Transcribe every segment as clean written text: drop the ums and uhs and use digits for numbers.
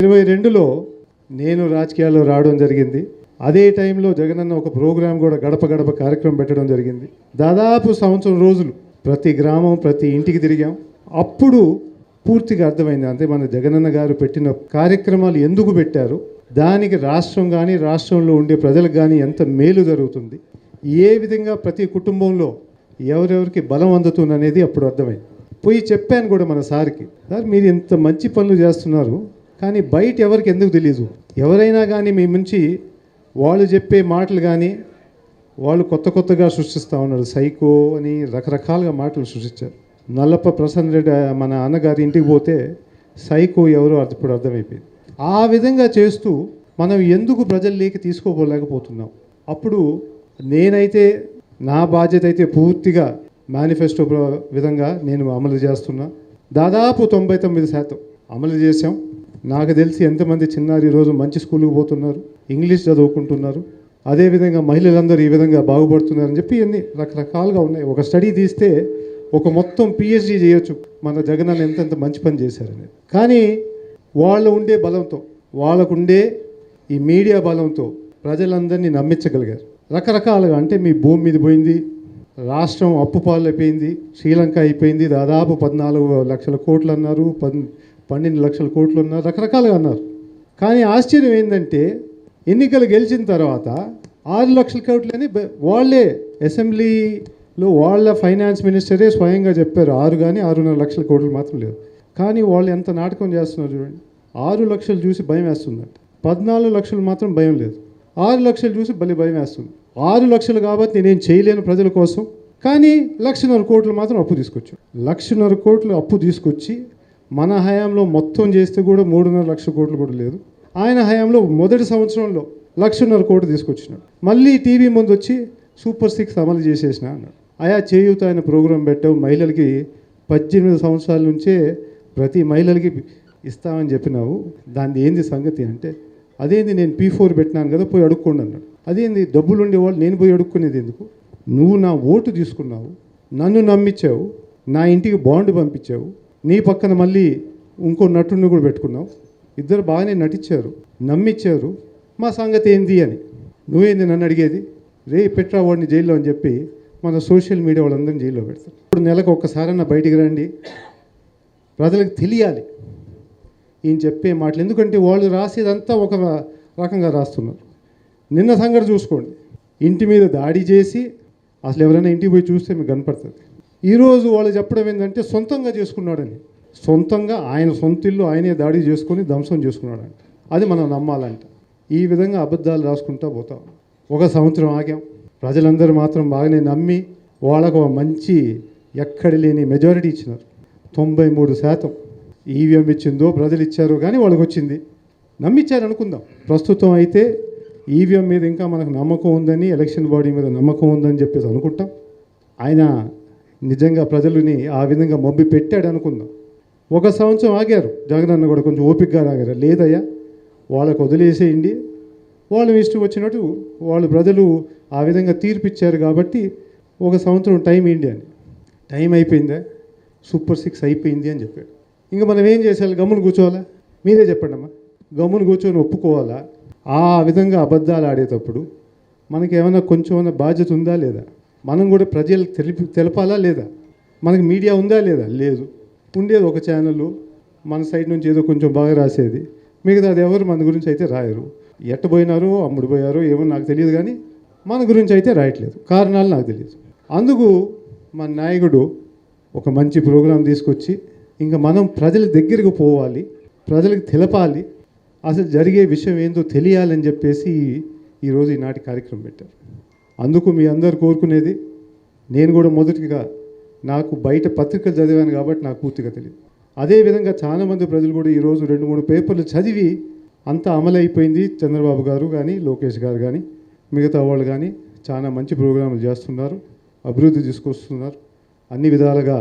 2022లో నేను రాజకీయాల్లో రావడం జరిగింది. అదే టైంలో జగనన్న ఒక ప్రోగ్రాం కూడా గడప గడప కార్యక్రమం పెట్టడం జరిగింది. దాదాపు సంవత్సరం రోజులు ప్రతి గ్రామం ప్రతి ఇంటికి తిరిగాం. అప్పుడు పూర్తిగా అర్థమైంది, అంటే మన జగనన్న గారు పెట్టిన కార్యక్రమాలు ఎందుకు పెట్టారు, దానికి రాష్ట్రం కానీ రాష్ట్రంలో ఉండే ప్రజలకు కానీ ఎంత మేలు జరుగుతుంది, ఏ విధంగా ప్రతి కుటుంబంలో ఎవరెవరికి బలం అందుతుంది అనేది అప్పుడు అర్థమైంది. పోయి చెప్పాను కూడా మన సార్కి, సార్ మీరు ఇంత మంచి పనులు చేస్తున్నారు కానీ బయట ఎవరికి ఎందుకు తెలియదు, ఎవరైనా కానీ మీ నుంచి వాళ్ళు చెప్పే మాటలు కానీ వాళ్ళు కొత్తగా సృష్టిస్తూ ఉన్నారు, సైకో అని రకరకాలుగా మాటలు సృష్టించారు. నల్లప్ప ప్రసన్న రెడ్డి మన అన్నగారి ఇంటికి పోతే సైకో ఎవరో ఇప్పుడు అర్థమైపోయింది. ఆ విధంగా చేస్తూ మనం ఎందుకు ప్రజల్లోకి తీసుకోలేకపోతున్నాం. అప్పుడు నేనైతే నా బాధ్యత అయితే పూర్తిగా మేనిఫెస్టో విధంగా నేను అమలు చేస్తున్నా. దాదాపు 99% అమలు చేసాం. నాకు తెలిసి ఎంతమంది చిన్నారి ఈరోజు మంచి స్కూల్కి పోతున్నారు, ఇంగ్లీష్ చదువుకుంటున్నారు, అదేవిధంగా మహిళలందరూ ఈ విధంగా బాగుపడుతున్నారని చెప్పి అన్ని రకరకాలుగా ఉన్నాయి. ఒక స్టడీ తీస్తే ఒక మొత్తం PhD చేయొచ్చు మన జగనన్న ఎంతెంత మంచి పని చేశారని. కానీ వాళ్ళు ఉండే బలంతో, వాళ్ళకుండే ఈ మీడియా బలంతో ప్రజలందరినీ నమ్మించగలిగారు రకరకాలుగా. అంటే మీ భూమి మీద పోయింది, రాష్ట్రం అప్పు పాలైపోయింది, శ్రీలంక అయిపోయింది, దాదాపు 14 లక్షల కోట్లు అన్నారు, 12 లక్షల కోట్లు అన్నారు, రకరకాలుగా అన్నారు. కానీ ఆశ్చర్యం ఏంటంటే ఎన్నికలు గెలిచిన తర్వాత 6 లక్షల కోట్లని వాళ్ళే అసెంబ్లీలో వాళ్ళ ఫైనాన్స్ మినిస్టరే స్వయంగా చెప్పారు. 6 కానీ 6.5 లక్షల కోట్లు మాత్రం లేదు. కానీ వాళ్ళు ఎంత నాటకం చేస్తున్నారు చూడండి. 6 లక్షలు చూసి భయం వేస్తుందంట, 14 లక్షలు మాత్రం భయం లేదు, 6 లక్షలు చూసి భయం వేస్తుంది. 6 లక్షలు కాబట్టి నేనేం చేయలేను ప్రజల కోసం, కానీ 1.5 కోట్లు మాత్రం అప్పు తీసుకొచ్చాం. 1.5 కోట్లు అప్పు తీసుకొచ్చి మన హయాంలో మొత్తం చేస్తే కూడా 3.5 లక్షల కోట్లు కూడా లేదు. ఆయన హయాంలో మొదటి సంవత్సరంలో 1.5 కోట్లు తీసుకొచ్చినాడు. మళ్ళీ టీవీ ముందు వచ్చి సూపర్ 6 అమలు చేసేసిన అన్నాడు. ఆయా చేయూత ఆయన ప్రోగ్రాం పెట్టావు, మహిళలకి 18 సంవత్సరాల నుంచే ప్రతి మహిళలకి ఇస్తామని చెప్పినావు, దాన్ని ఏంది సంగతి అంటే, అదేంది నేను P4 పెట్టినాను కదా పోయి అడుక్కోండి అన్నాడు. అదేంది డబ్బులు ఉండేవాళ్ళు నేను పోయి అడుక్కునేది ఎందుకు, నువ్వు నా ఓటు తీసుకున్నావు, నన్ను నమ్మించావు, నా ఇంటికి బాండ్ పంపించావు, నీ పక్కన మళ్ళీ ఇంకో నటుడిని కూడా పెట్టుకున్నావు, ఇద్దరు బాగానే నటించారు, నమ్మించారు, మా సంగతి ఏంది అని నువ్వేంది నన్ను అడిగేది, రే పెట్రా వాడిని జైల్లో అని చెప్పి మన సోషల్ మీడియా వాళ్ళందరినీ జైల్లో పెడతారు. ఇప్పుడు నెలకు ఒక్కసారన్నా బయటికి రండి, ప్రజలకు తెలియాలి ఈయన చెప్పే మాటలు. ఎందుకంటే వాళ్ళు రాసేదంతా ఒక రకంగా రాస్తున్నారు. నిన్న సంగతి చూసుకోండి, ఇంటి మీద దాడి చేసి అసలు ఎవరైనా ఇంటికి పోయి చూస్తే మీకు కనపడుతుంది. ఈరోజు వాళ్ళు చెప్పడం ఏంటంటే సొంతంగా చేసుకున్నాడని, సొంతంగా ఆయన సొంత ఇల్లు ఆయనే దాడి చేసుకొని ధ్వంసం చేసుకున్నాడంట. అది మనం నమ్మాలంట. ఈ విధంగా అబద్ధాలు రాసుకుంటూ పోతాం. ఒక సంవత్సరం ఆగాం, ప్రజలందరూ మాత్రం బాగానే నమ్మి వాళ్ళకు మంచి ఎక్కడ లేని మెజారిటీ ఇచ్చినారు. 93% ఈవీఎం ఇచ్చిందో ప్రజలు ఇచ్చారో కానీ వాళ్ళకి వచ్చింది, నమ్మిచ్చారు అనుకుందాం. ప్రస్తుతం అయితే ఈవీఎం మీద ఇంకా మనకు నమ్మకం ఉందని, ఎలక్షన్ బాడీ మీద నమ్మకం ఉందని చెప్పేసి అనుకుంటాం. ఆయన నిజంగా ప్రజలని ఆ విధంగా మబ్బి పెట్టాడు అనుకుందాం. ఒక సంవత్సరం ఆగారు, జగనన్న కూడా కొంచెం ఓపికగా ఆగారు. లేదయ్యా వాళ్ళకు వదిలేసేయండి, వాళ్ళు ఇష్టం వచ్చినట్టు వాళ్ళు ప్రజలు ఆ విధంగా తీర్పిచ్చారు కాబట్టి ఒక సంవత్సరం టైం ఏంటి అని. టైం అయిపోయిందా, సూపర్ 6 అయిపోయింది అని చెప్పాడు. ఇంకా మనం ఏం చేసేయాలి, గమ్మును కూర్చోవాలా? మీరే చెప్పండి అమ్మా, గమ్మును కూర్చొని ఒప్పుకోవాలా? ఆ విధంగా అబద్ధాలు ఆడేటప్పుడు మనకి ఏమైనా కొంచెం బాధ్యత ఉందా లేదా? మనం కూడా ప్రజలకు తెలపాలా లేదా? మనకి మీడియా ఉందా లేదా? లేదు. ఉండేది ఒక ఛానల్, మన సైడ్ నుంచి ఏదో కొంచెం బాగా రాసేది, మిగతా అది ఎవరు మన గురించి అయితే రాయరు. ఎట్టబోయినారో అమ్ముడు పోయారో ఏమో నాకు తెలియదు, కానీ మన గురించి అయితే రాయట్లేదు. కారణాలు నాకు తెలియదు. అందుకు మన నాయకుడు ఒక మంచి ప్రోగ్రాం తీసుకొచ్చి ఇంకా మనం ప్రజల దగ్గరకు పోవాలి, ప్రజలకు తెలపాలి, అసలు జరిగే విషయం ఏందో తెలియాలని చెప్పేసి ఈరోజు ఈనాటి కార్యక్రమం పెట్టారు. అందుకు మీ అందరు కోరుకునేది, నేను కూడా మొదటిగా నాకు బయట పత్రికలు చదివాను కాబట్టి నాకు పూర్తిగా తెలియదు. అదేవిధంగా చాలామంది ప్రజలు కూడా ఈరోజు 2-3 పేపర్లు చదివి అంతా అమలైపోయింది, చంద్రబాబు గారు కానీ లోకేష్ గారు కానీ మిగతా వాళ్ళు కానీ చాలా మంచి ప్రోగ్రాములు చేస్తున్నారు, అభివృద్ధి తీసుకొస్తున్నారు, అన్ని విధాలుగా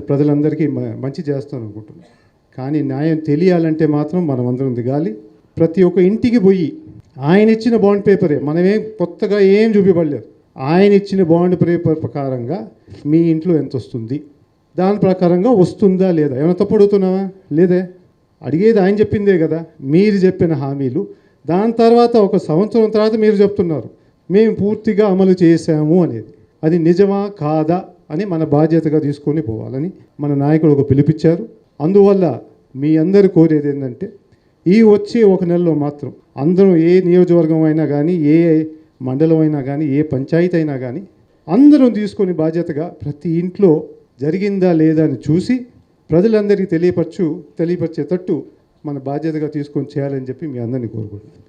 ప్రజలందరికీ మంచి చేస్తాను అనుకుంటున్నాను. కానీ న్యాయం తెలియాలంటే మాత్రం మనం అందరం దిగాలి. ప్రతి ఒక్క ఇంటికి పోయి ఆయన ఇచ్చిన బాండ్ పేపరే, మనమేం కొత్తగా ఏం చూపించబడలేదు, ఆయన ఇచ్చిన బాండ్ పేపర్ ప్రకారంగా మీ ఇంట్లో ఎంత వస్తుంది, దాని ప్రకారంగా వస్తుందా లేదా? ఏమైనా తప్పు అడుగుతున్నావా? లేదే. అడిగేది ఆయన చెప్పిందే కదా, మీరు చెప్పిన హామీలు. దాని తర్వాత 1 సంవత్సరం తర్వాత మీరు చెప్తున్నారు మేము పూర్తిగా అమలు చేశాము అనేది. అది నిజమా కాదా అని మన బాధ్యతగా తీసుకొని పోవాలని మన నాయకుడు ఒక పిలిపించారు. అందువల్ల మీ అందరు కోరేది ఏంటంటే ఈ వచ్చే 1 నెలలో మాత్రం అందరం ఏ నియోజకవర్గం అయినా కానీ, ఏ మండలం అయినా కానీ, ఏ పంచాయతీ అయినా కానీ అందరం తీసుకొని బాధ్యతగా ప్రతి ఇంట్లో జరిగిందా లేదా అని చూసి ప్రజలందరికీ తెలియపరిచేటట్టు మన బాధ్యతగా తీసుకొని చేయాలని చెప్పి మీ అందరినీ కోరుకుంటున్నాను.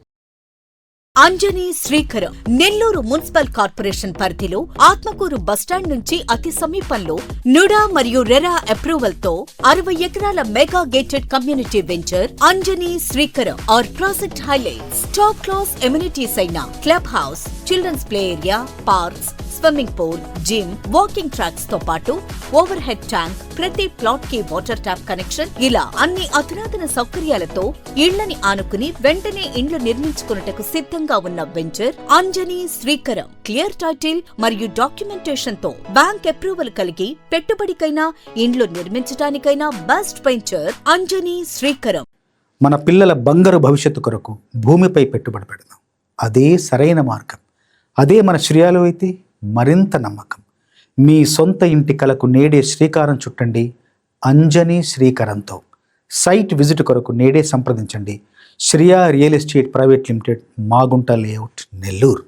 అంజనీ శ్రీకరం నెల్లూరు మున్సిపల్ కార్పొరేషన్ పరిధిలో ఆత్మకూరు బస్టాండ్ నుంచి అతి సమీపంలో నుడా మరియు రెరా అప్రూవల్ తో 60 ఎకరాల mega gated community venture Anjani Srikaram. Our project highlights top class amenities అయిన club house, children's play area, parks, swimming pool, gym, walking tracks తో పాటు ఓవర్ హెడ్ ట్యాంక్, ప్రతి ప్లాట్ కి వాటర్ ట్యాప్ కనెక్షన్, ఇలా అన్ని అధునాతన సౌకర్యాలతో ఇళ్లని ఆనుకుని వెంటనే ఇండ్లు నిర్మించుకున్నటకు సిద్ధంగా ఉన్న venture Anjani Srikaram. Clear title మరియు డాక్యుమెంటేషన్ తో బ్యాంక్ అప్రూవల్ కలిగి పెట్టుబడికైనా ఇండ్లు నిర్మించడానికైనా బెస్ట్ వెంచర్ అంజనీ శ్రీకరం. మన పిల్లల బంగారు భవిష్యత్తు కొరకు భూమిపై పెట్టుబడి పెడదాం. అదే సరైన మార్గం. అదే మన శ్రేయాలు అయితే మరింత నమ్మకం. మీ సొంత ఇంటి కలకు నేడే శ్రీకారం చుట్టండి అంజనీ శ్రీకరంతో. సైట్ విజిట్ కొరకు నేడే సంప్రదించండి. Shriya real estate private limited, Magunta layout, Nellore.